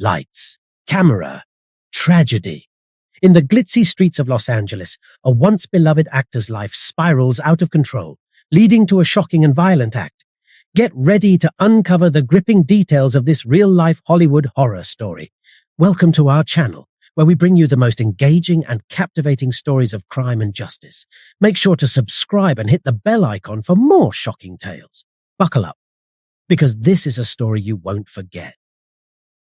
Lights, camera, tragedy. In the glitzy streets of Los Angeles, a once-beloved actor's life spirals out of control, leading to a shocking and violent act. Get ready to uncover the gripping details of this real-life Hollywood horror story. Welcome to our channel, where we bring you the most engaging and captivating stories of crime and justice. Make sure to subscribe and hit the bell icon for more shocking tales. Buckle up, because this is a story you won't forget.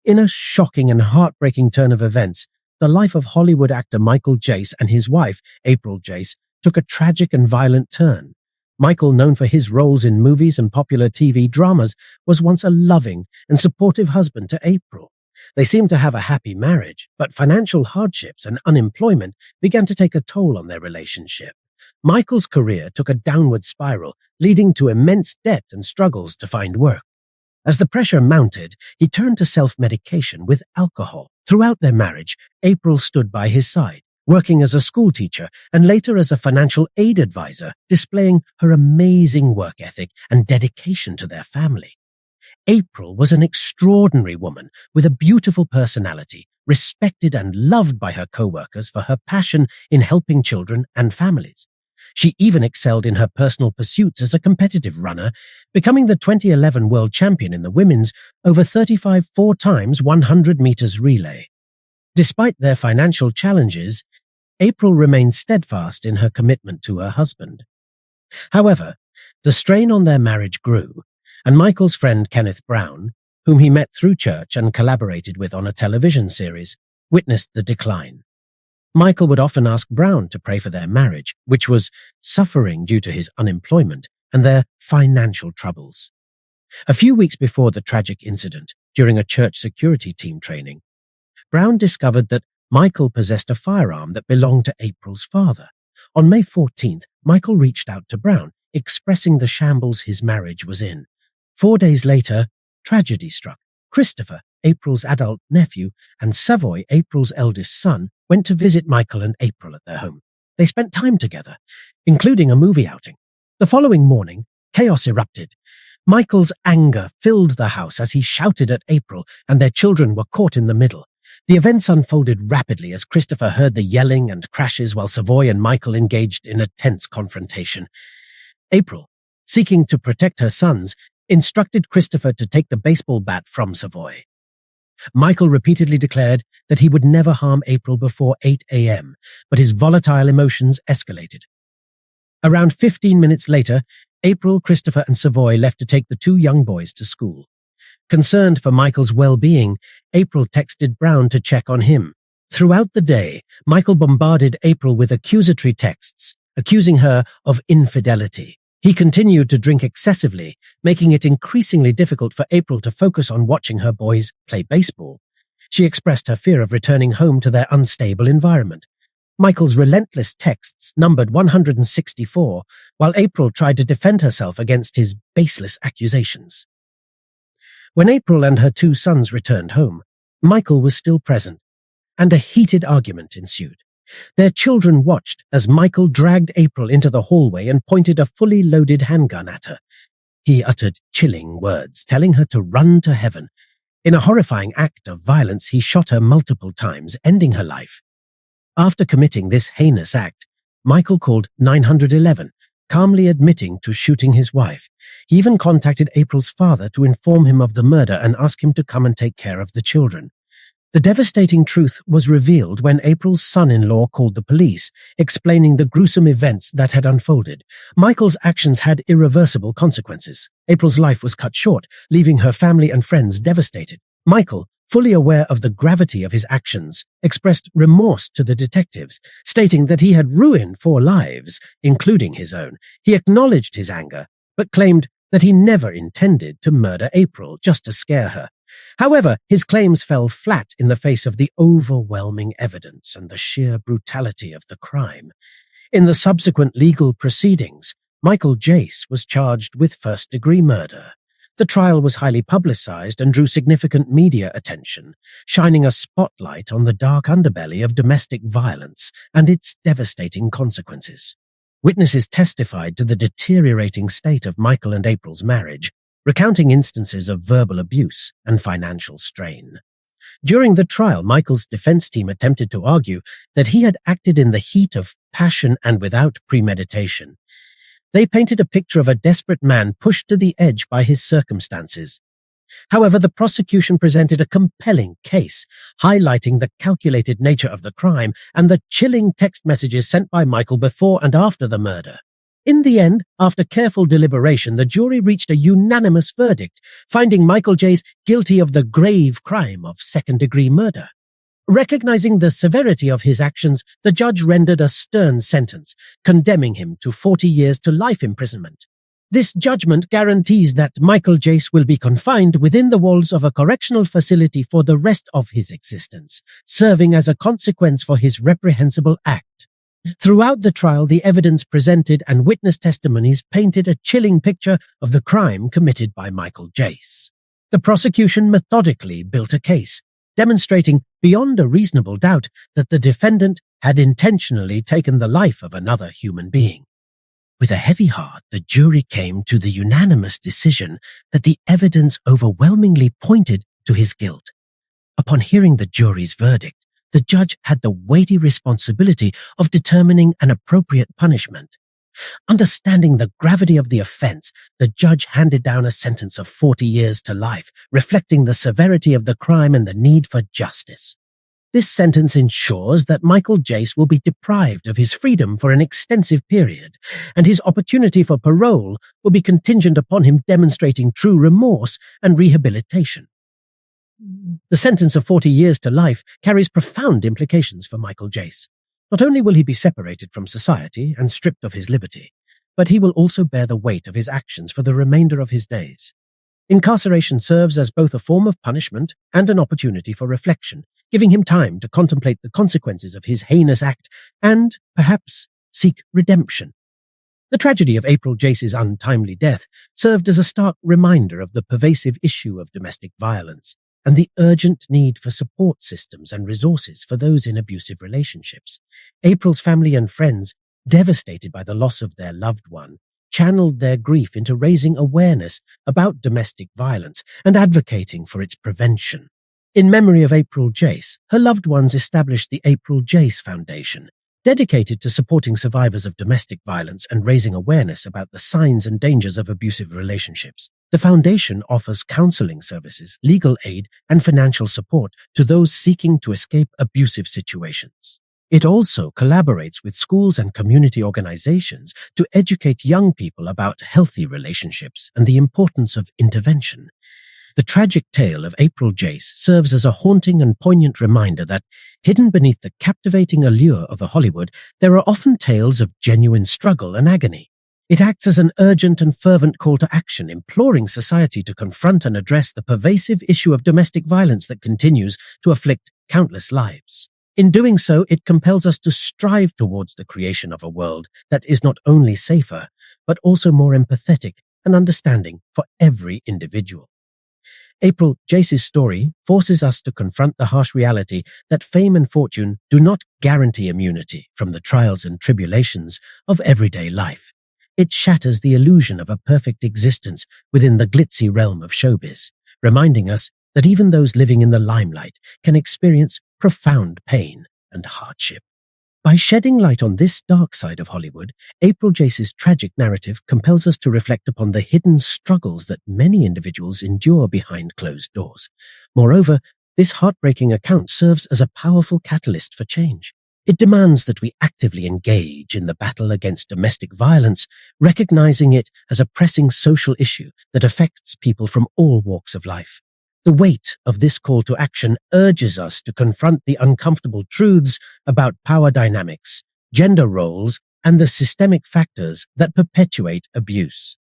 In a shocking and heartbreaking turn of events, the life of Hollywood actor Michael Jace and his wife, April Jace, took a tragic and violent turn. Michael, known for his roles in movies and popular TV dramas, was once a loving and supportive husband to April. They seemed to have a happy marriage, but financial hardships and unemployment began to take a toll on their relationship. Michael's career took a downward spiral, leading to immense debt and struggles to find work. As the pressure mounted, he turned to self-medication with alcohol. Throughout their marriage, April stood by his side, working as a schoolteacher and later as a financial aid advisor, displaying her amazing work ethic and dedication to their family. April was an extraordinary woman with a beautiful personality, respected and loved by her coworkers for her passion in helping children and families. She even excelled in her personal pursuits as a competitive runner, becoming the 2011 world champion in the women's over 35 4x 100 meters relay. Despite their financial challenges, April remained steadfast in her commitment to her husband. However, the strain on their marriage grew, and Michael's friend Kenneth Brown, whom he met through church and collaborated with on a television series, witnessed the decline. Michael would often ask Brown to pray for their marriage, which was suffering due to his unemployment and their financial troubles. A few weeks before the tragic incident, during a church security team training, Brown discovered that Michael possessed a firearm that belonged to April's father. On May 14th, Michael reached out to Brown, expressing the shambles his marriage was in. 4 days later, tragedy struck. Christopher, April's adult nephew, and Savoy, April's eldest son, went to visit Michael and April at their home. They spent time together, including a movie outing. The following morning, chaos erupted. Michael's anger filled the house as he shouted at April, and their children were caught in the middle. The events unfolded rapidly as Christopher heard the yelling and crashes while Savoy and Michael engaged in a tense confrontation. April, seeking to protect her sons, instructed Christopher to take the baseball bat from Savoy. Michael repeatedly declared that he would never harm April before 8 a.m., but his volatile emotions escalated. Around 15 minutes later, April, Christopher, and Savoy left to take the two young boys to school. Concerned for Michael's well-being, April texted Brown to check on him. Throughout the day, Michael bombarded April with accusatory texts, accusing her of infidelity. He continued to drink excessively, making it increasingly difficult for April to focus on watching her boys play baseball. She expressed her fear of returning home to their unstable environment. Michael's relentless texts numbered 164, while April tried to defend herself against his baseless accusations. When April and her two sons returned home, Michael was still present, and a heated argument ensued. Their children watched as Michael dragged April into the hallway and pointed a fully loaded handgun at her. He uttered chilling words, telling her to run to heaven. In a horrifying act of violence, he shot her multiple times, ending her life. After committing this heinous act, Michael called 911, calmly admitting to shooting his wife. He even contacted April's father to inform him of the murder and ask him to come and take care of the children. The devastating truth was revealed when April's son-in-law called the police, explaining the gruesome events that had unfolded. Michael's actions had irreversible consequences. April's life was cut short, leaving her family and friends devastated. Michael, fully aware of the gravity of his actions, expressed remorse to the detectives, stating that he had ruined 4 lives, including his own. He acknowledged his anger, but claimed that he never intended to murder April just to scare her. However, his claims fell flat in the face of the overwhelming evidence and the sheer brutality of the crime. In the subsequent legal proceedings, Michael Jace was charged with first-degree murder. The trial was highly publicized and drew significant media attention, shining a spotlight on the dark underbelly of domestic violence and its devastating consequences. Witnesses testified to the deteriorating state of Michael and April's marriage, recounting instances of verbal abuse and financial strain. During the trial, Michael's defense team attempted to argue that he had acted in the heat of passion and without premeditation. They painted a picture of a desperate man pushed to the edge by his circumstances. However, the prosecution presented a compelling case, highlighting the calculated nature of the crime and the chilling text messages sent by Michael before and after the murder. In the end, after careful deliberation, the jury reached a unanimous verdict, finding Michael Jace guilty of the grave crime of second-degree murder. Recognizing the severity of his actions, the judge rendered a stern sentence, condemning him to 40 years to life imprisonment. This judgment guarantees that Michael Jace will be confined within the walls of a correctional facility for the rest of his existence, serving as a consequence for his reprehensible act. Throughout the trial, the evidence presented and witness testimonies painted a chilling picture of the crime committed by Michael Jace. The prosecution methodically built a case, demonstrating beyond a reasonable doubt that the defendant had intentionally taken the life of another human being. With a heavy heart, the jury came to the unanimous decision that the evidence overwhelmingly pointed to his guilt. Upon hearing the jury's verdict, the judge had the weighty responsibility of determining an appropriate punishment. Understanding the gravity of the offense, the judge handed down a sentence of 40 years to life, reflecting the severity of the crime and the need for justice. This sentence ensures that Michael Jace will be deprived of his freedom for an extensive period, and his opportunity for parole will be contingent upon him demonstrating true remorse and rehabilitation. The sentence of 40 years to life carries profound implications for Michael Jace. Not only will he be separated from society and stripped of his liberty, but he will also bear the weight of his actions for the remainder of his days. Incarceration serves as both a form of punishment and an opportunity for reflection, giving him time to contemplate the consequences of his heinous act and, perhaps, seek redemption. The tragedy of April Jace's untimely death served as a stark reminder of the pervasive issue of domestic violence and the urgent need for support systems and resources for those in abusive relationships. April's family and friends, devastated by the loss of their loved one, channeled their grief into raising awareness about domestic violence and advocating for its prevention. In memory of April Jace, her loved ones established the April Jace Foundation, dedicated to supporting survivors of domestic violence and raising awareness about the signs and dangers of abusive relationships. The foundation offers counseling services, legal aid, and financial support to those seeking to escape abusive situations. It also collaborates with schools and community organizations to educate young people about healthy relationships and the importance of intervention. The tragic tale of April Jace serves as a haunting and poignant reminder that, hidden beneath the captivating allure of Hollywood, there are often tales of genuine struggle and agony. It acts as an urgent and fervent call to action, imploring society to confront and address the pervasive issue of domestic violence that continues to afflict countless lives. In doing so, it compels us to strive towards the creation of a world that is not only safer, but also more empathetic and understanding for every individual. April Jace's story forces us to confront the harsh reality that fame and fortune do not guarantee immunity from the trials and tribulations of everyday life. It shatters the illusion of a perfect existence within the glitzy realm of showbiz, reminding us that even those living in the limelight can experience profound pain and hardship. By shedding light on this dark side of Hollywood, April Jace's tragic narrative compels us to reflect upon the hidden struggles that many individuals endure behind closed doors. Moreover, this heartbreaking account serves as a powerful catalyst for change. It demands that we actively engage in the battle against domestic violence, recognizing it as a pressing social issue that affects people from all walks of life. The weight of this call to action urges us to confront the uncomfortable truths about power dynamics, gender roles, and the systemic factors that perpetuate abuse.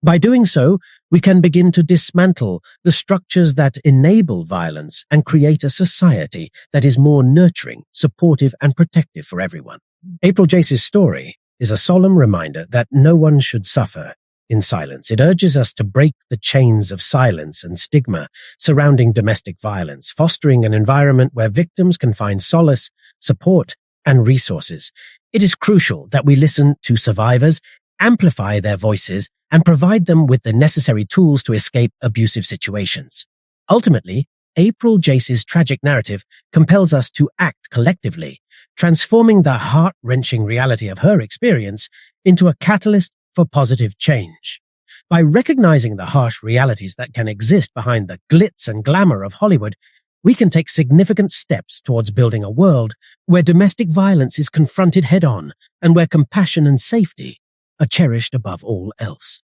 By doing so, we can begin to dismantle the structures that enable violence and create a society that is more nurturing, supportive, and protective for everyone. April Jace's story is a solemn reminder that no one should suffer in silence. It urges us to break the chains of silence and stigma surrounding domestic violence, fostering an environment where victims can find solace, support, and resources. It is crucial that we listen to survivors, amplify their voices, and provide them with the necessary tools to escape abusive situations. Ultimately, April Jace's tragic narrative compels us to act collectively, transforming the heart-wrenching reality of her experience into a catalyst for positive change. By recognizing the harsh realities that can exist behind the glitz and glamour of Hollywood, we can take significant steps towards building a world where domestic violence is confronted head-on and where compassion and safety are cherished above all else.